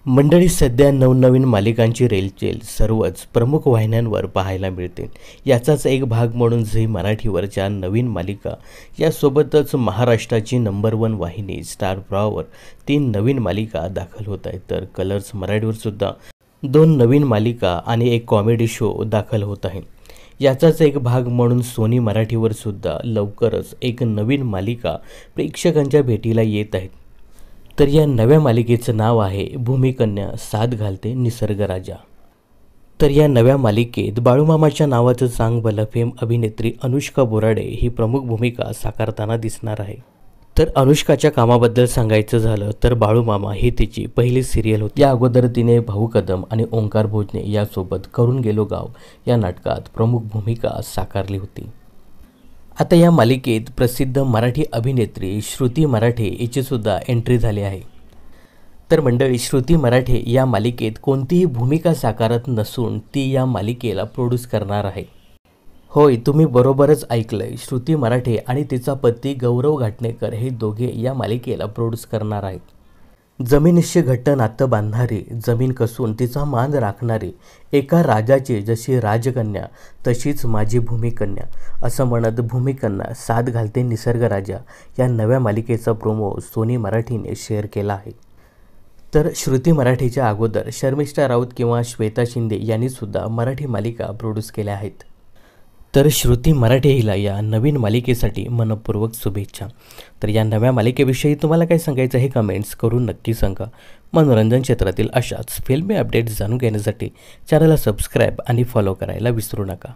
मंडळी सध्या नवनवीन मालिकांची रेलचेल सर्वच प्रमुख वाहिन्यांवर पाहायला मिळते। याचाच एक भाग म्हणून झी मराठीवरच्या नवीन मालिका यासोबतच महाराष्ट्राची नंबर 1 वाहिनी स्टार प्रवाहवर 3 नवीन मालिका दाखल होत आहेत। तर कलर्स मराठीवर सुद्धा 2 नवीन मालिका आणि एक कॉमेडी शो दाखल होत आहे। याचाच एक भाग म्हणून सोनी मराठीवर सुद्धा लवकरच एक नवीन मालिका प्रेक्षकांच्या भेटीला येत आहे। तर या नव्या मालिकेचं नाव आहे भूमिकन्या साथ घालते निसर्ग राजा। तर या नव्या मालिकेत बाळूमामाच्या नावाचं चांग भलं फेम अभिनेत्री अनुष्का बोराडे ही प्रमुख भूमिका साकारताना दिसणार आहे। तर अनुष्काच्या कामाबद्दल सांगायचं झालं तर बाळूमामा ही तिची पहिली सिरियल होती। या अगोदर तिने भाऊ कदम आणि ओंकार भोजने यासोबत करून गेलो गाव या नाटकात प्रमुख भूमिका साकारली होती। आता या मालिकेत प्रसिद्ध मराठी अभिनेत्री श्रुती मराठे हिची सुद्धा एंट्री झाली आहे। तर मंडळी, श्रुती मराठे या मालिकेत कोणतीही भूमिका साकारत नसून ती या मालिकेला प्रोड्यूस करणार आहे। होय, तुम्ही बरोबरच ऐकलंय, श्रुती मराठे आणि तिचा पती गौरव घाटणेकर हे दोघे या मालिकेला प्रोड्यूस करणार आहेत। जमिनीशी घट्ट नातं बांधणारी, जमीन कसून तिचा मान राखणारी, एका राजाची जशी राजकन्या तशीच माझी भूमिकन्या असं म्हणत भूमिकन्या साथ घालते निसर्ग राजा या नव्या मालिकेचा प्रोमो सोनी मराठीने शेअर केला आहे। तर श्रुती मराठीच्या अगोदर शर्मिष्ठा राऊत किंवा श्वेता शिंदे यांनी सुद्धा मराठी मालिका प्रोड्यूस केल्या आहेत। तर श्रुती मराठे हिला या नवीन मालिकेसाठी मनपूर्वक शुभेच्छा। तर या नव्या मालिकेविषयी तुम्हाला काय सांगायचं हे कमेंट्स करून नक्की सांगा। मनोरंजन क्षेत्रातील अशाच फिल्मी अपडेट्स जाणून घेण्यासाठी चॅनलला सबस्क्राईब आणि फॉलो करायला विसरू नका।